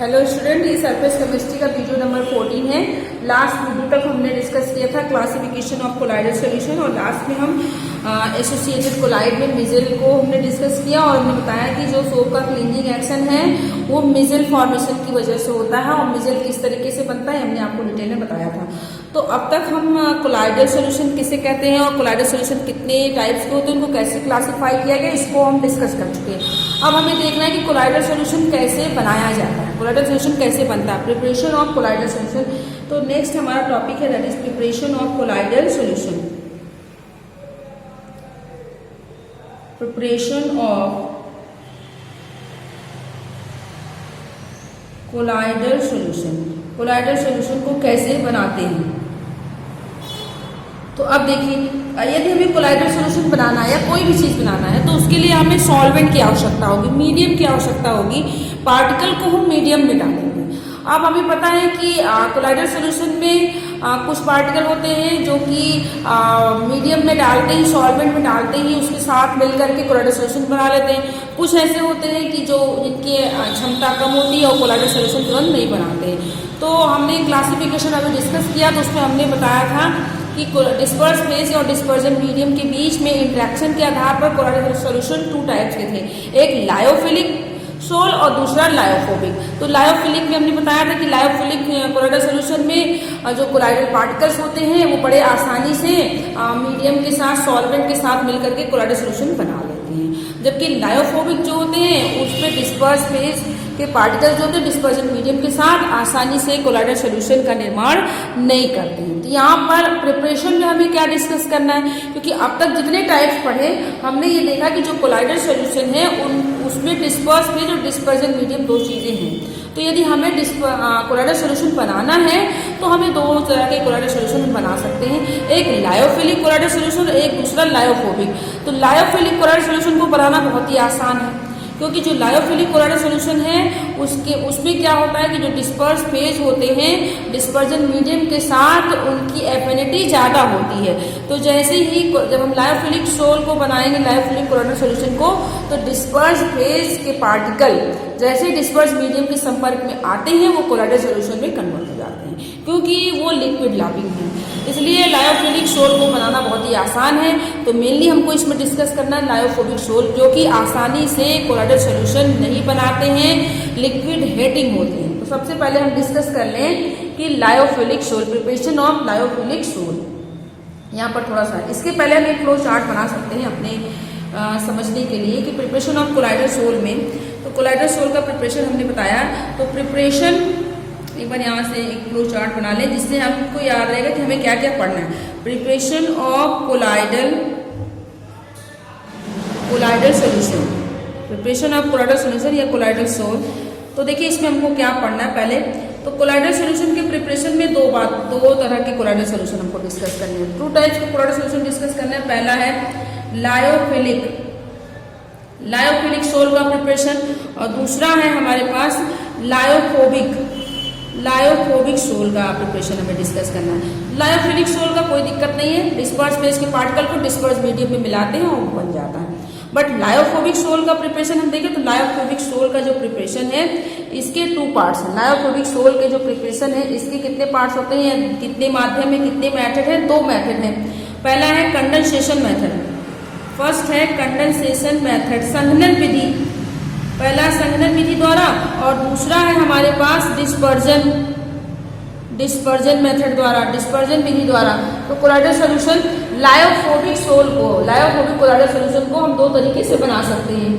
Hello student, ये surface chemistry का video number 14 है। लास्ट वीडियो तक हमने डिस्कस किया था क्लासिफिकेशन ऑफ कोलाइडल सॉल्यूशन और लास्ट में हम एसोसिएटेड कोलाइड में मिजल को हमने डिस्कस किया और हमने बताया कि जो सोप का क्लीनिंग एक्शन है वो मिजल फॉर्मेशन की वजह से होता है और मिजल किस तरीके से बनता है हमने आपको डिटेल में बताया था। तो अब तक हम कोलाइडल सॉल्यूशन किसे कहते हैं और कोलाइडल सॉल्यूशन कितने टाइप्स के होते हैं, उनको कैसे क्लासीफाई किया गया, इसको हम डिस्कस कर चुके हैं। अब हमें देखना है कि कोलाइडल सॉल्यूशन कैसे बनाया जाता है, कोलाइडल सॉल्यूशन कैसे बनता है, प्रिपरेशन ऑफ कोलाइडल सॉल्यूशन। तो नेक्स्ट हमारा टॉपिक है that is preparation of colloidal solution. Preparation of colloidal solution, colloidal solution को कैसे बनाते हैं। तो अब देखिए, यदि हमें कोलाइडल सॉल्यूशन बनाना है या कोई भी चीज बनाना है तो उसके लिए हमें सॉल्वेंट की आवश्यकता होगी, मीडियम की आवश्यकता होगी। पार्टिकल को हम मीडियम में डालेंगे। अब हमें पता है कि कोलाइडल सॉल्यूशन में कुछ पार्टिकल होते हैं जो कि मीडियम में डालते ही, सॉल्वेंट में डालते ही उसके साथ मिलकर के कोलाइडल सॉल्यूशन बना लेते हैं। कुछ ऐसे होते हैं कि जो जिनकी क्षमता कम होती है और कोलाइडल सॉल्यूशन तुरंत नहीं बनाते। तो हमने क्लासिफिकेशन अभी डिस्कस किया तो उसमें हमने बताया था कि डिस्पर्स फेज और डिस्पर्जन मीडियम के बीच में इंटरेक्शन के आधार पर कोलाइडल सॉल्यूशन 2 टाइप्स के थे, एक लायोफिलिक सोल और दूसरा लायोफोबिक। तो लायोफिलिक में हमने बताया था कि लायोफिलिक कोलाइडल सॉल्यूशन में जो कोलाइडल पार्टिकल्स होते हैं वो बड़े आसानी से मीडियम के साथ, सॉल्वेंट के साथ मिलकर के कोलाइडल सॉल्यूशन बना लेते हैं। जबकि लायोफोबिक जो होते हैं उसमें डिस्पर्स फेज के पार्टिकल्स जो होते हैं डिस्पर्जन मीडियम के साथ आसानी से कोलाइडल सॉल्यूशन का निर्माण नहीं करते हैं। तो यहाँ पर प्रिपरेशन में हमें क्या डिस्कस करना है, क्योंकि अब तक जितने टाइप्स पढ़े हमने ये देखा कि जो कोलाइडल सॉल्यूशन है उसमें डिस्पर्स फेज और डिस्पर्जन मीडियम 2 चीजें हैं। तो यदि हमें कोलाइडल सॉल्यूशन बनाना है तो हमें 2 तरह के कोलाइडल सॉल्यूशन बना सकते हैं, एक लायोफिलिक कोलाइडल सॉल्यूशन और एक दूसरा लायोफोबिक। तो लायोफिलिक कोलाइडल सॉल्यूशन को बनाना बहुत ही आसान है, क्योंकि जो लायोफिलिक कोलाइडल सॉल्यूशन है उसमें क्या होता है कि जो डिस्पर्स फेज होते हैं डिस्पर्जन मीडियम के साथ उनकी एफिनिटी ज़्यादा होती है। तो जैसे ही जब हम लायोफिलिक सोल को बनाएंगे, लायोफिलिक कोलाइडल सॉल्यूशन को, तो डिस्पर्स फेज के पार्टिकल जैसे ही डिस्पर्स मीडियम के संपर्क में आते हैं वो कोलाइडल सॉल्यूशन में कन्वर्ट हो जाते हैं, क्योंकि वो लिक्विड लाविंग है। इसलिए लायोफिलिक सोल को बनाना बहुत ही आसान है। तो मेनली हमको इसमें डिस्कस करना है लायोफोबिक सोल, जो कि आसानी से कोलाइडल सॉल्यूशन नहीं बनाते हैं, लिक्विड हेटिंग होते हैं। तो सबसे पहले हम डिस्कस कर लें कि lyophilic sol, preparation of lyophilic sol. यहाँ पर थोड़ा सा इसके पहले हम एक फ्लो चार्ट बना सकते हैं अपने समझने के लिए कि प्रिपरेशन ऑफ कोलाइडल सोल में। तो कोलाइडल सोल का प्रिपरेशन हमने बताया, तो प्रिपरेशन एक बार यहाँ से एक फ्लो चार्ट बना लें जिससे हमको याद रहेगा कि हमें क्या क्या पढ़ना है। Preparation of colloidal solution, preparation of colloidal solution या कोलाइडल सोल। तो देखिए इसमें हमको क्या पढ़ना है पहले। तो कोलाइडल सॉल्यूशन के प्रिपरेशन में दो तरह के कोलाइडल सॉल्यूशन हमको डिस्कस करने हैं, 2 टाइप्स के कोलाइडल सॉल्यूशन डिस्कस करना है। पहला है लायोफिलिक सोल का प्रिपरेशन और दूसरा है हमारे पास लायोफोबिक सोल का प्रिपरेशन हमें डिस्कस करना है। लायोफिलिक सोल का कोई दिक्कत नहीं है, डिस्पर्स फेज के पार्टिकल को डिस्पर्स मीडियम में मिलाते हैं और वो बन जाता है। बट लायोफोबिक सोल का प्रिपरेशन हम देखें तो लायोफोबिक सोल का जो प्रिपरेशन है इसके 2 पार्ट्स हैं। लायोफोबिक सोल के जो प्रिपरेशन है इसके कितने पार्ट्स होते हैं या कितने माध्यम में कितने मेथड है, 2 मेथड है। पहला है कंडेंसेशन मेथड, फर्स्ट है कंडेंसेशन मेथड, संघनन विधि, पहला संघनन विधि द्वारा और दूसरा है हमारे पास डिस्पर्जन मेथड द्वारा, डिस्पर्जन विधि द्वारा। तो colloidal solution lyophobic colloidal solution को हम 2 तरीके से बना सकते हैं।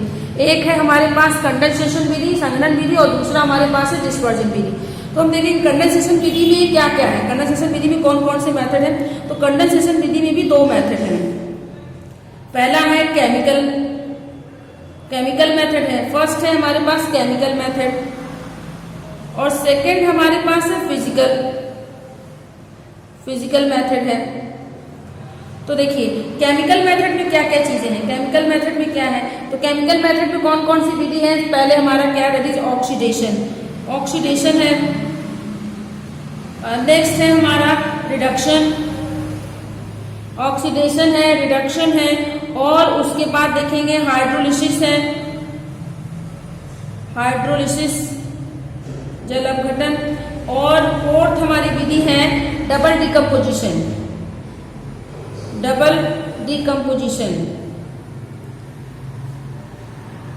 एक है हमारे पास कंडेंसेशन विधि, संघनन विधि, और दूसरा हमारे पास है डिस्पर्जन विधि। तो हम देखेंगे कंडेंसेशन विधि में क्या क्या है, कंडेंसेशन विधि में कौन कौन से मेथड है। तो कंडेंसेशन विधि में भी 2 मेथड है। पहला है केमिकल मेथड है, फर्स्ट है हमारे पास केमिकल मेथड और सेकंड हमारे पास है फिजिकल मेथड है। तो देखिए केमिकल मेथड में क्या क्या चीजें हैं, केमिकल मेथड में क्या है। तो केमिकल मेथड में कौन कौन सी विधि है, पहले हमारा क्या है, दैट इज ऑक्सीडेशन है। नेक्स्ट है हमारा रिडक्शन, ऑक्सीडेशन है, रिडक्शन है, और उसके बाद देखेंगे हाइड्रोलिसिस है। हाइड्रोलिसिस जल अपघटन। और फोर्थ हमारी विधि है double decomposition, double decomposition,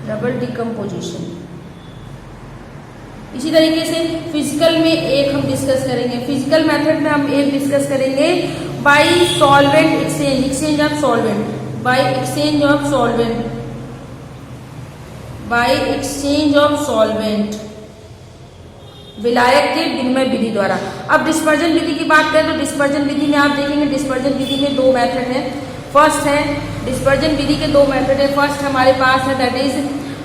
double decomposition. इसी तरीके से फिजिकल में एक हम डिस्कस करेंगे, फिजिकल मेथड में हम एक डिस्कस करेंगे bye solvent exchange, exchange of solvent, by exchange of solvent, by exchange of solvent, विलायक के विनिमय विधि द्वारा। अब डिस्पर्जन विधि की बात करें तो डिस्पर्जन विधि में आप देखेंगे डिस्पर्जन विधि में दो मेथड हैं। फर्स्ट है डिस्पर्जन विधि के दो मेथड है। फर्स्ट हमारे पास है that is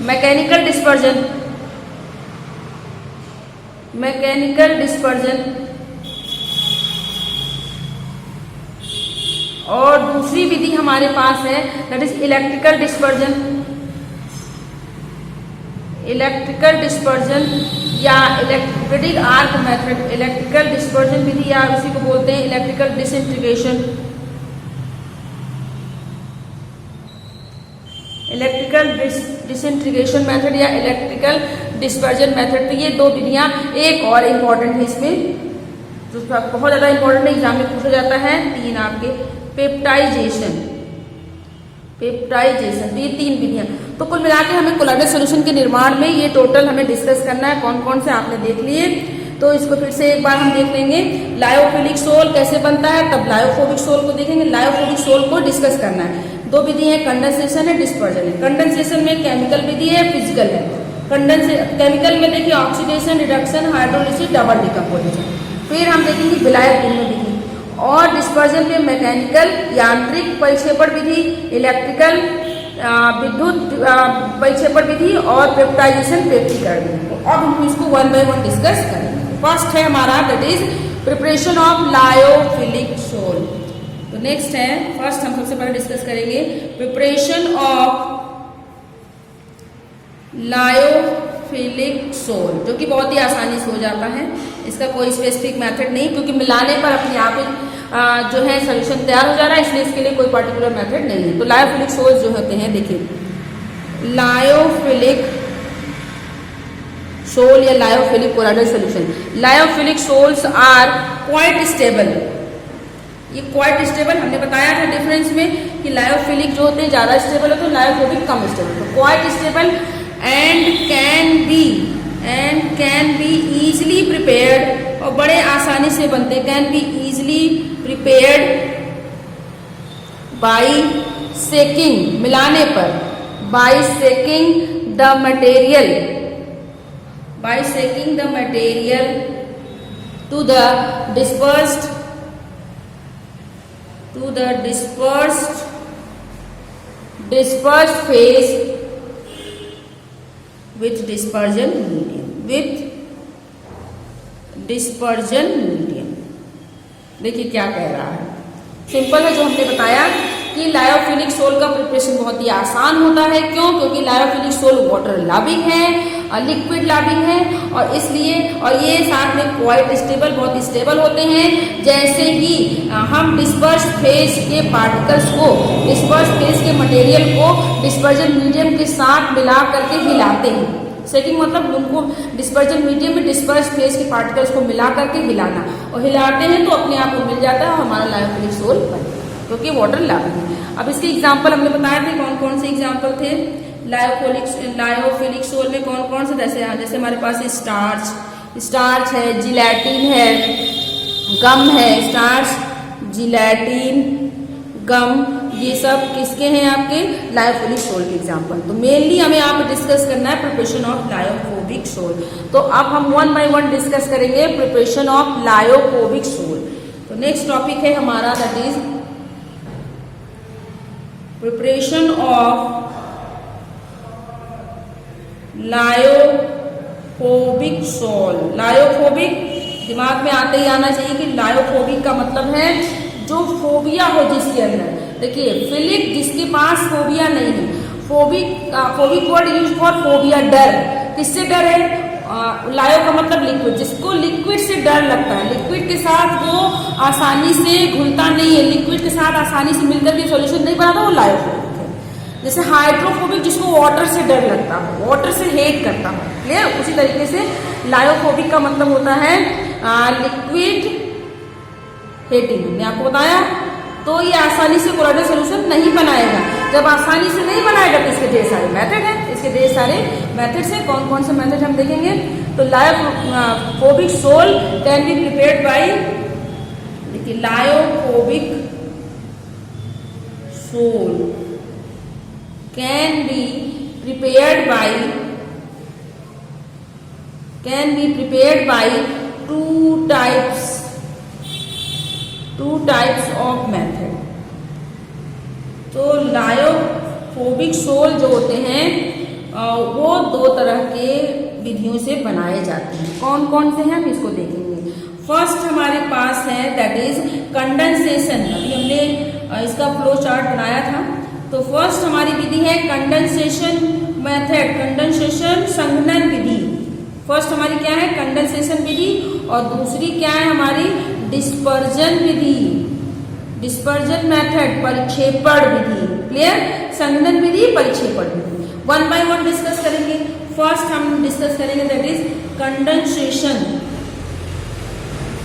mechanical dispersion, mechanical dispersion, और दूसरी विधि हमारे पास है that is electrical dispersion, electrical dispersion या electric arc method, electrical dispersion विधि या उसी को बोलते हैं electrical disintegration, electrical disintegration method या इलेक्ट्रिकल डिस्पर्जन मेथड। तो ये दो विधियां, एक और इम्पॉर्टेंट है इसमें जो बहुत ज्यादा इंपॉर्टेंट है, एग्जाम में पूछा जाता है, तीन आपके पेप्टाइजेशन, पेप्टाइजेशन। तो ये तीन विधियां, तो कुल मिला के हमें कोलाइडल सॉल्यूशन के निर्माण में ये टोटल हमें डिस्कस करना है। कौन कौन से आपने देख लिए, तो इसको फिर से एक बार हम देख लेंगे। लायोफिलिक सोल कैसे बनता है, तब लायोफोबिक सोल को देखेंगे। लायोफोबिक सोल को डिस्कस करना है। दो विधि है, कंडेंसेशन है, डिस्पर्जन है। कंडेंसेशन में केमिकल विधि है, फिजिकल है। केमिकल में देखिए oxidation, reduction, hydrolysis, double decomposition. फिर हम देखेंगे विलायक विनिमय विधि। और डिस्पर्जन में मैकेनिकल यांत्रिक परिक्षेपण विधि, इलेक्ट्रिकल विद्युत परिक्षेपण विधि और पेप्टाइजेशन पेप्टीकरण विधि। अब हम इसको वन बाय वन डिस्कस करेंगे। फर्स्ट है हमारा that is preparation of lyophilic sol. तो नेक्स्ट है, फर्स्ट हम सबसे पहले डिस्कस करेंगे प्रिपरेशन ऑफ लायोफिलिक सोल, जो कि बहुत ही आसानी से हो जाता है। इसका कोई स्पेसिफिक मेथड नहीं, क्योंकि मिलाने पर अपने आप ही जो है सोल्यूशन तैयार हो जा रहा है, इसलिए इसके लिए कोई पर्टिकुलर मेथड नहीं है। तो लायोफिलिक सोल्स जो होते हैं, देखिए लायोफिलिक सोल या lyophilic colloidal solution, lyophilic sols are quite stable. ये क्वाइट स्टेबल हमने बताया था डिफरेंस में कि लायोफिलिक जो होते हैं ज्यादा स्टेबल होते हैं, लायोफोबिक कम स्टेबल। तो quite stable and can be easily prepared, और बड़े आसानी से बनते, can be easily prepared by shaking, मिलाने पर, by shaking the material, by shaking the material to the dispersed phase with dispersion medium, देखिए क्या कह रहा है, सिंपल है जो हमने बताया कि लायोफिलिक सोल का प्रिपरेशन बहुत ही आसान होता है। क्यों? क्योंकि लायोफिलिक सोल वाटर लाविंग है, लिक्विड लाविंग है, और इसलिए और ये साथ में क्वाइट स्टेबल, बहुत स्टेबल होते हैं। जैसे ही हम डिस्पर्स फेज के पार्टिकल्स को, डिस्पर्स फेज के मटेरियल को डिस्पर्जन मीडियम के साथ मिला करके हिलाते हैं। सेकिंग मतलब उनको डिस्पर्जन मीडियम में डिस्पर्स फेज के पार्टिकल्स को मिला करके हिलाना, और हिलाते हैं तो अपने आप को मिल जाता है और हमारा लायोफिलिक सोल बनता है, क्योंकि वाटर लाविंग है। अब इसके एग्जाम्पल हमने बताए थे, कौन कौन से एग्जाम्पल थे लायोफिलिक सोल में, कौन कौन से, जैसे हमारे पास स्टार्च है, जिलेटिन है, गम है, स्टार्च, जिलेटिन, गम, ये सब किसके हैं आपके लायोफिलिक सोल के एग्जाम्पल। तो मेनली हमें यहाँ पे डिस्कस करना है प्रिपरेशन ऑफ लायोफोबिक सोल। तो अब हम वन बाय वन डिस्कस करेंगे प्रिपरेशन ऑफ लायोफोबिक सोल। तो नेक्स्ट टॉपिक है हमारा that is preparation of lyophobic sol. Lyophobic दिमाग में आते ही आना चाहिए कि लायोफोबिक का मतलब है जो फोबिया हो जिसके अंदर। देखिए फिलिक जिसके पास फोबिया नहीं है, phobic word use for phobia, डर। किससे डर है? लायो का मतलब लिक्विड, जिसको लिक्विड से डर लगता है, लिक्विड के साथ वो आसानी से घुलता नहीं है, लिक्विड के साथ आसानी से मिलकर के सॉल्यूशन नहीं बनाता, वो लायोफोबिक है। जैसे हाइड्रोफोबिक जिसको वाटर से डर लगता हो, वाटर से हेट करता हो, क्लियर। उसी तरीके से लायोफोबिक का मतलब होता है लिक्विड हेटिंग, मैंने आपको बताया। तो ये आसानी से कोलाइडल सोल्यूशन नहीं बनाएगा। जब आसानी से नहीं बनाएगा तो इसके ढेर सारे मेथड हैं, इसके ढेर सारे मेथड्स हैं। कौन कौन से मेथड हम देखेंगे। तो lyophobic sol can be prepared by, देखिए lyophobic sol can be prepared by two types of method। तो लायोफोबिक सोल जो होते हैं वो दो तरह के विधियों से बनाए जाते हैं। कौन कौन से हैं हम इसको देखेंगे। फर्स्ट हमारे पास है दैट इज कंडेंसेशन। अभी हमने इसका फ्लो चार्ट बनाया था। तो फर्स्ट हमारी विधि है कंडेंसेशन मेथड, कंडेंसेशन संघनन विधि। फर्स्ट हमारी क्या है, कंडेंसेशन विधि, और दूसरी क्या है हमारी डिस्पर्जन विधि, डिस्पर्जन मेथड, परिक्षेपण विधि। क्लियर, संघनन विधि, परिक्षेपण विधि। वन बाय वन डिस्कस करेंगे। फर्स्ट हम डिस्कस करेंगे that is condensation,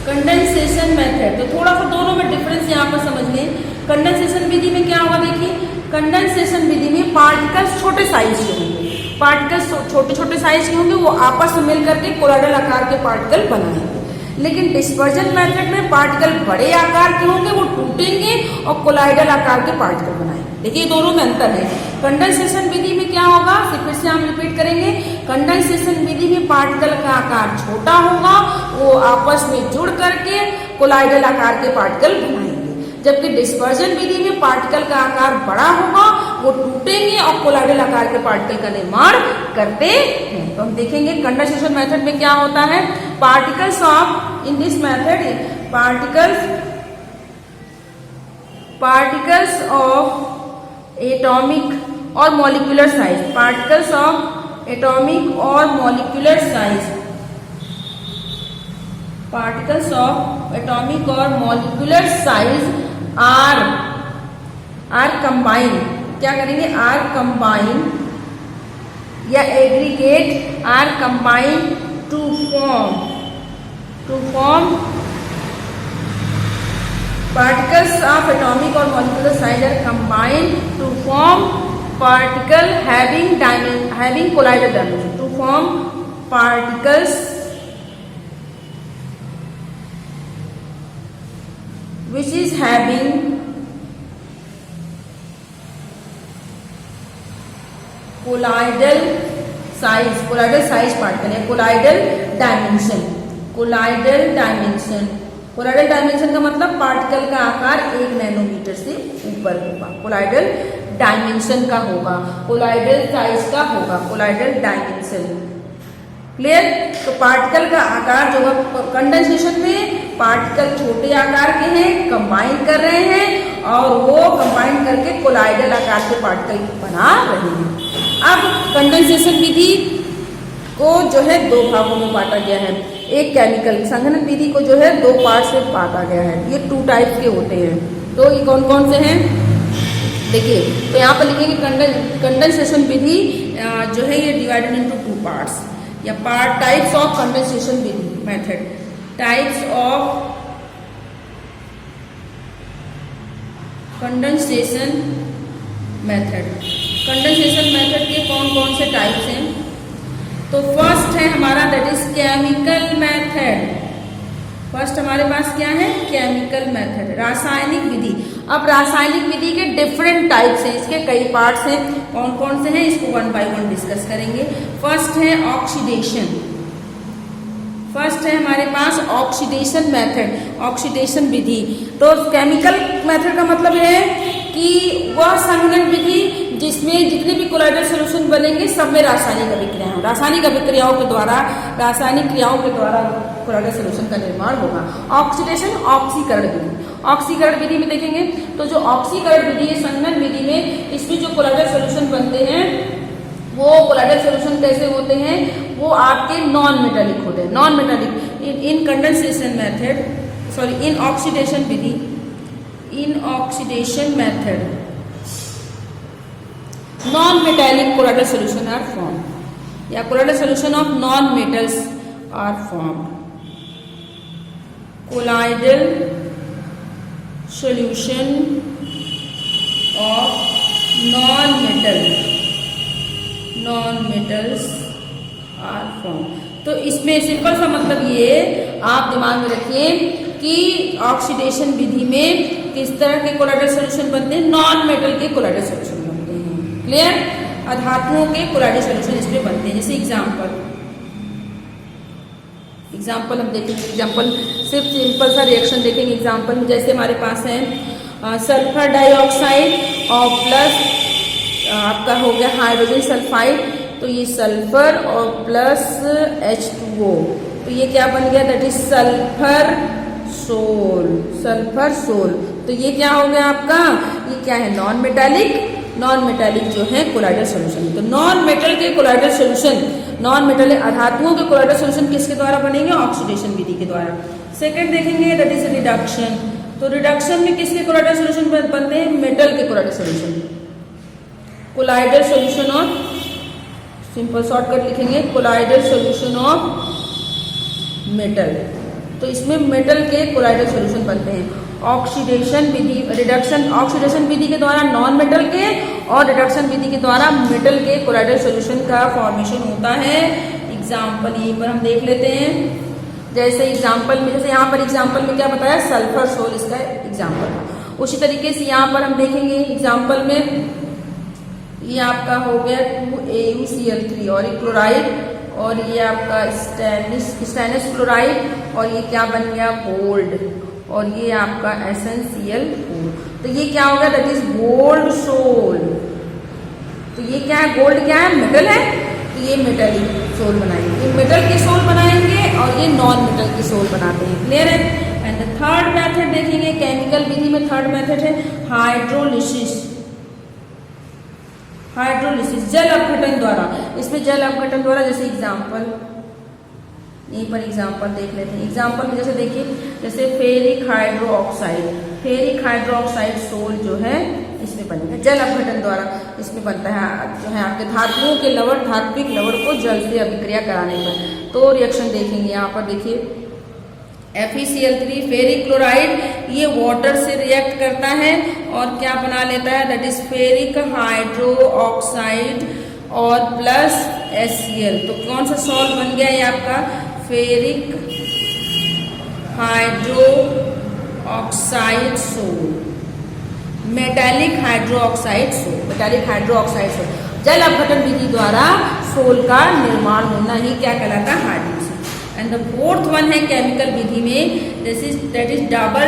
condensation method. तो थोड़ा सा दोनों में डिफरेंस यहाँ पर समझ लें। कंडेंसेशन विधि में क्या होगा, देखिए कंडेंसेशन विधि में पार्टिकल्स छोटे साइज के होंगे, पार्टिकल्स छोटे छोटे साइज के होंगे, वो आपस में मिलकर के कोलाइडल आकार के पार्टिकल बनाएंगे। लेकिन डिस्पर्जन मेथड में पार्टिकल बड़े आकार के होंगे, वो टूटेंगे और कोलाइडल आकार के पार्टिकल बनाएंगे। देखिए दोनों में अंतर है। कंडेंसेशन विधि में क्या होगा, फिर से हम रिपीट करेंगे। कंडेंसेशन विधि में पार्टिकल का आकार छोटा होगा, वो आपस में जुड़ करके कोलाइडल आकार के पार्टिकल बनाएंगे। जबकि डिस्पर्जन विधि में पार्टिकल का आकार बड़ा होगा, वो टूटेंगे और कोलाइडल आकार के पार्टिकल का निर्माण करते हैं। तो हम देखेंगे कंडेंसेशन मेथड में क्या होता है। Particles of, in this method particles of atomic और molecular size, particles of atomic और molecular size, particles of atomic और मॉलिक्यूलर साइज आर कंबाइन, क्या करेंगे, आर कंबाइन या एग्रीगेट, are combine to form particles of atomic और molecular size are combine to form particle having colloidal dimension, to form particles which is having colloidal size particle है, colloidal dimension का मतलब particle का आकार 1 nanometre से ऊपर होगा, कोलाइडल डायमेंशन का होगा, कोलाइडल साइज का होगा, कोलाइडल डायमेंशन। क्लियर। तो पार्टिकल का आकार जो है कंडेंसेशन में पार्टिकल छोटे आकार के हैं, कंबाइन कर रहे हैं और वो कंबाइन करके कोलाइडल आकार के पार्टिकल बना रहे हैं। अब कंडेंसेशन विधि को जो है 2 भागों में बांटा गया है। एक केमिकल संघनन विधि को जो है 2 पार्ट में बांटा गया है। ये 2 टाइप के होते हैं। तो ये कौन कौन से हैं, देखिए। तो यहाँ पर लिखेंगे कंडेंसेशन विधि जो है ये डिवाइडेड इनटू 2 पार्ट्स या types of condensation Vidhi method, types of condensation method. Condensation method के कौन कौन से टाइप्स हैं। तो फर्स्ट है हमारा that is chemical method. First हमारे पास क्या है, केमिकल मेथड, रासायनिक विधि। अब रासायनिक विधि के डिफरेंट टाइप्स हैं, इसके कई पार्ट्स हैं। कौन कौन से हैं इसको 1 बाय 1 डिस्कस करेंगे। फर्स्ट है ऑक्सीडेशन। फर्स्ट है हमारे पास ऑक्सीडेशन मेथड, ऑक्सीडेशन विधि। तो केमिकल मेथड का मतलब है कि वह संघनन विधि जिसमें जितने भी कोलाइडल सॉल्यूशन बनेंगे सब में रासायनिक अभिक्रियाएं, रासायनिक अभिक्रियाओं के द्वारा, रासायनिक क्रियाओं के द्वारा कोलाइडल सॉल्यूशन का निर्माण होगा। ऑक्सीडेशन, ऑक्सीकरण विधि। ऑक्सीकरण विधि में देखेंगे तो जो ऑक्सीकरण विधि है संघनन विधि में, इसमें जो कोलाइडल सॉल्यूशन बनते हैं वो कोलाइडल सॉल्यूशन कैसे होते हैं, वो आपके नॉन मेटालिक होते हैं, non metallic. In condensation method, sorry in oxidation विधि, in oxidation method non metallic colloidal solution are form, या colloidal solution of non metals are form. Colloidal solution of non metals are form. तो इसमें simple सा मतलब ये आप दिमाग में रखिए कि ऑक्सीडेशन विधि में किस तरह के कोलाइडल सॉल्यूशन बनते हैं, नॉन मेटल के कोलाइडल सॉल्यूशन बनते हैं। क्लियर? अधातुओं के कोलाइडल सॉल्यूशन इसमें बनते हैं। जैसे एग्जाम्पल हम देखेंगे, एग्जाम्पल सिर्फ सिंपल सा रिएक्शन देखेंगे। एग्जाम्पल में जैसे हमारे पास है सल्फर डाइऑक्साइड और प्लस आपका हो गया हाइड्रोजन सल्फाइड, तो ये सल्फर और प्लस H2O, तो ये क्या बन गया, दैट इज सल्फर सोल। तो ये क्या हो गया आपका, ये क्या है, नॉन मेटालिक जो है कोलाइडल सॉल्यूशन। तो नॉन मेटल के कोलाइडल सॉल्यूशन, नॉन मेटल अधातुओं के कोलाइडल सॉल्यूशन किसके द्वारा बनेंगे, ऑक्सीडेशन विधि के द्वारा। सेकंड देखेंगे दैट इज रिडक्शन। तो रिडक्शन में किसके कोलाइडल सॉल्यूशन बनते हैं, मेटल के colloidal solution. Colloidal solution of, simple shortcut लिखेंगे, कोलाइडल सॉल्यूशन ऑफ मेटल। तो इसमें मेटल के कोलाइडल सॉल्यूशन बनते हैं। ऑक्सीडेशन विधि, रिडक्शन ऑक्सीडेशन विधि के द्वारा नॉन मेटल के, और रिडक्शन विधि के द्वारा मेटल के कोलाइडल सॉल्यूशन का फॉर्मेशन होता है। एग्जाम्पल यहीं पर हम देख लेते हैं। जैसे एग्जाम्पल में, जैसे यहाँ पर एग्जाम्पल में क्या बताया, सल्फर सोल इसका एग्जाम्पल था। उसी तरीके से यहाँ पर हम देखेंगे एग्जाम्पल में, ये आपका हो गया 2AuCl3 और ये क्लोराइड, और ये आपका स्टेनिस क्लोराइड, और ये क्या बन गया, गोल्ड, और ये आपका SnCl4। तो ये क्या हो गया, दैट इज गोल्ड सोल। तो ये क्या है, गोल्ड क्या है, मेटल है, तो ये मेटल सोल बनाएंगे, ये मेटल के सोल बनाएंगे और ये नॉन मेटल के सोल बनाते हैं। क्लियर है? एंड द थर्ड मेथड देखेंगे केमिकल विधि में, थर्ड मेथड है हाइड्रोलिसिस। जल अपघटन द्वारा, इसमें जल अपघटन द्वारा, जैसे एग्जाम्पल यहीं पर एग्जाम्पल देख लेते हैं। एग्जाम्पल में जैसे देखिए, जैसे फेरिक हाइड्रोक्साइड सोल जो है इसमें बनेगा जल अपघटन द्वारा। इसमें बनता है जो है आपके धातुओं के लवण, धात्विक लवण को जल से अभिक्रिया कराने पर। तो रिएक्शन देखेंगे यहाँ पर, देखिए FeCl3 फेरिक क्लोराइड, ये वाटर से रिएक्ट करता है और क्या बना लेता है, that is ferric hydroxide और प्लस HCl। तो कौन सा सॉल्ट बन गया, ये आपका ferric hydroxide sol, metallic hydroxide sol. जल अपघटन विधि द्वारा सोल का निर्माण होना ही क्या कहलाता है, hydrolysis. And the fourth one है केमिकल विधि में, दैट इज डबल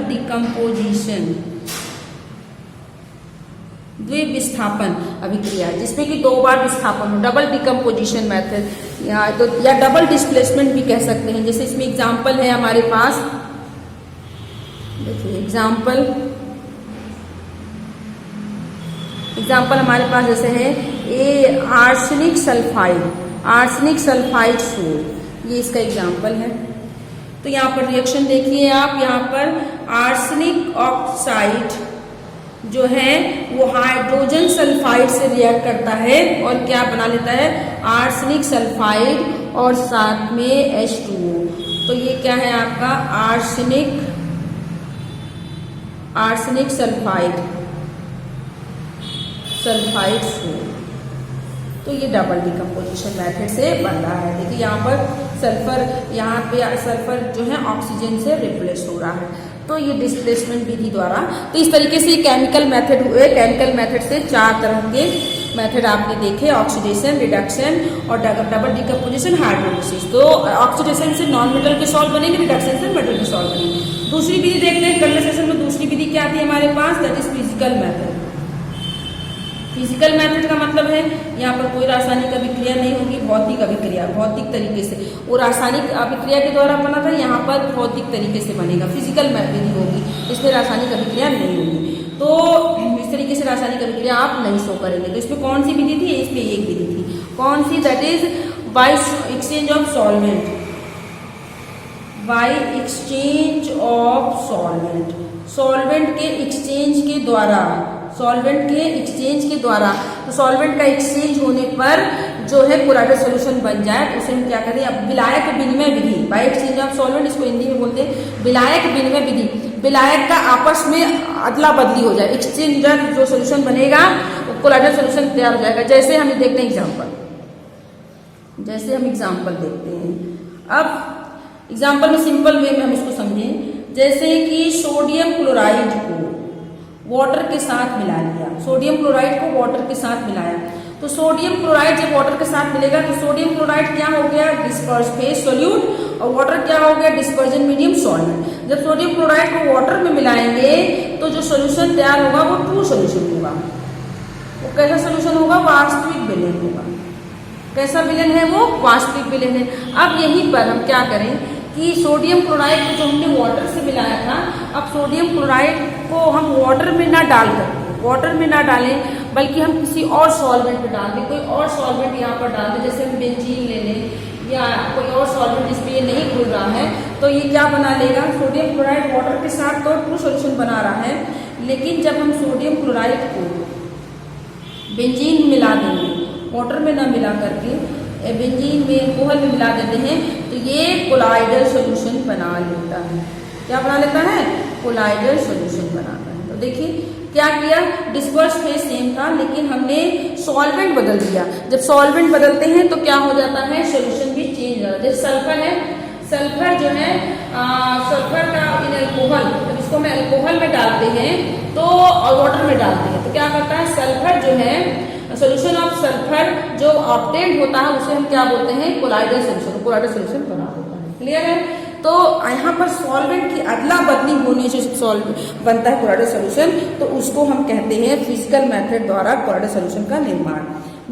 डिकम्पोजिशन, द्विविस्थापन अभिक्रिया, जिसमें कि 2 बार विस्थापन हो, डबल डिकम्पोजिशन मेथड या डबल डिस्प्लेसमेंट भी कह सकते हैं। जैसे इसमें एग्जाम्पल है हमारे पास, देखिए एग्जाम्पल हमारे पास जैसे है आर्सेनिक सल्फाइड सोल, ये इसका एग्जाम्पल है। तो यहाँ पर रिएक्शन देखिए आप, यहाँ पर आर्सेनिक ऑक्साइड जो है वो हाइड्रोजन सल्फाइड से रिएक्ट करता है और क्या बना लेता है, आर्सेनिक सल्फाइड और साथ में H2O। तो ये क्या है आपका आर्सेनिक सल्फाइड सोल। तो ये डबल डिकम्पोजिशन मेथड से बन रहा है। देखिए यहाँ पर सल्फर जो है ऑक्सीजन से रिप्लेस हो रहा है, तो ये डिस्प्लेसमेंट विधि द्वारा। तो इस तरीके से केमिकल मेथड हुए। केमिकल मेथड से 4 तरह के मेथड आपने देखे, ऑक्सीडेशन, रिडक्शन और डबल डिकम्पोजिशन, हाइड्रोलिसिस। तो ऑक्सीडेशन से नॉन मेटल के सॉल्ट बनेंगे, रिडक्शन से मेटल के सॉल्ट बनेंगे। दूसरी विधि देखते हैं, कंडेंसेशन में दूसरी विधि क्या आती है हमारे पास, that is physical method. Physical method का मतलब है यहाँ पर कोई रासायनिक अभिक्रिया नहीं होगी, भौतिक अभिक्रिया, भौतिक तरीके से। वो रासायनिक अभिक्रिया के द्वारा बना था, यहाँ पर भौतिक तरीके से बनेगा, फिजिकल विधि होगी, इसमें रासायनिक अभिक्रिया नहीं होगी। तो इस तरीके से रासायनिक अभिक्रिया आप नहीं शो करेंगे। तो इसमें कौन सी विधि थी, इसमें एक विधि थी, कौन सी, that is by exchange of solvent, by exchange of solvent के एक्सचेंज के द्वारा, सॉल्वेंट के एक्सचेंज के द्वारा, तो सॉल्वेंट का एक्सचेंज होने पर जो है कोलाइडल सोल्यूशन बन जाए तो उसे हम क्या करें, अब विलायक विनिमय विधि, बाय एक्सचेंज ऑफ सॉल्वेंट, इसको हिंदी में बोलते हैं विलायक विनिमय विधि। विलायक का आपस में अदला बदली हो जाए, एक्सचेंजर जो सोल्यूशन बनेगा वो कोलाइडल सोल्यूशन तैयार हो जाएगा। जैसे हम देखते हैं एग्जाम्पल, जैसे हम एग्जाम्पल देखते हैं, अब एग्जाम्पल में सिंपल वे में हम इसको समझें। जैसे कि सोडियम क्लोराइड को वाटर के साथ मिला लिया, सोडियम क्लोराइड को वाटर के साथ मिलाया, तो सोडियम क्लोराइड जब वाटर के साथ मिलेगा तो सोडियम क्लोराइड क्या हो गया, डिस्पर्स फेज सोल्यूट, और वाटर क्या हो गया, डिस्पर्जन मीडियम सॉल्वेंट। जब सोडियम क्लोराइड को वाटर में मिलाएंगे तो जो सोल्यूशन तैयार होगा वो ट्रू सोल्यूशन होगा। वो कैसा सोल्यूशन होगा, वास्तविक विलयन होगा। कैसा विलयन है वो, वास्तविक विलयन है। अब यहीं पर हम क्या करें कि सोडियम क्लोराइड को जो हमने वाटर से मिलाया था, अब सोडियम क्लोराइड को हम वाटर में ना डालकर, वाटर में ना डालें बल्कि हम किसी और सॉल्वेंट में डाल दें, कोई और सॉल्वेंट यहाँ पर डाल दें, जैसे हम बेंजीन ले लें या कोई और सॉल्वेंट जिस पे ये नहीं घुल रहा है, तो ये क्या बना लेगा, सोडियम क्लोराइड वाटर के साथ तो ट्रू सोल्यूशन बना रहा है, लेकिन जब हम सोडियम क्लोराइड को बेंजीन मिला देंगे, वाटर में ना मिला करके बेंजीन में अल्कोहल में मिला देते हैं, तो ये कोलाइडल सोल्यूशन बना लेता है। क्या बना लेता है, कोलाइडल सोल्यूशन बनाता है। तो देखिए क्या किया, डिस्पर्स फेज सेम था लेकिन हमने सॉल्वेंट बदल दिया। जब सॉल्वेंट बदलते हैं तो क्या हो जाता है, सोल्यूशन भी चेंज हो जाता है। जैसे सल्फर है, सल्फर जो है सल्फर का इन अल्कोहल, जब इसको हम अल्कोहल में डालते हैं तो और वाटर में डालते हैं तो क्या करता है, सल्फर जो है सोल्यूशन ऑफ सल्फर जो ऑब्टेन्ड होता है उसे हम क्या बोलते हैं, कोलाइडल सोल्यूशन, कोलाइडल सोल्यूशन बना देता है। क्लियर है। तो यहाँ पर सॉल्वेंट की अदला बदली होने से सॉल्वेंट बनता है कोलाइडल सोल्यूशन, तो उसको हम कहते हैं फिजिकल मेथड द्वारा कोलाइडल सोल्यूशन का निर्माण।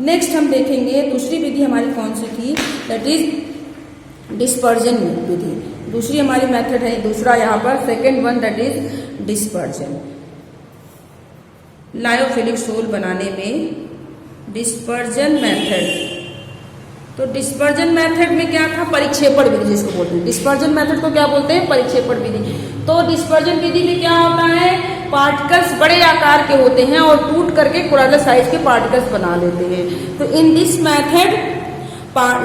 नेक्स्ट हम देखेंगे दूसरी विधि हमारी कौन सी थी, दैट इज डिस्पर्जन विधि। दूसरी हमारी मेथड है, दूसरा यहाँ पर second one that is dispersion. Lyophilic sol बनाने में डिस्पर्जन मेथड, तो डिस्पर्जन मेथड में क्या था, परिक्षेपण विधि जिसको बोलते हैं। डिस्पर्जन मेथड को क्या बोलते हैं, परिक्षेपण विधि। तो डिस्पर्जन विधि में क्या होता है, पार्टिकल्स बड़े आकार के होते हैं और टूट करके कोलाइडल साइज के पार्टिकल्स बना लेते हैं। तो in this method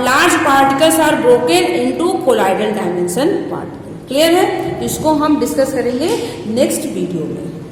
large particles are broken into colloidal dimension particle. Clear है। इसको हम डिस्कस करेंगे नेक्स्ट वीडियो में।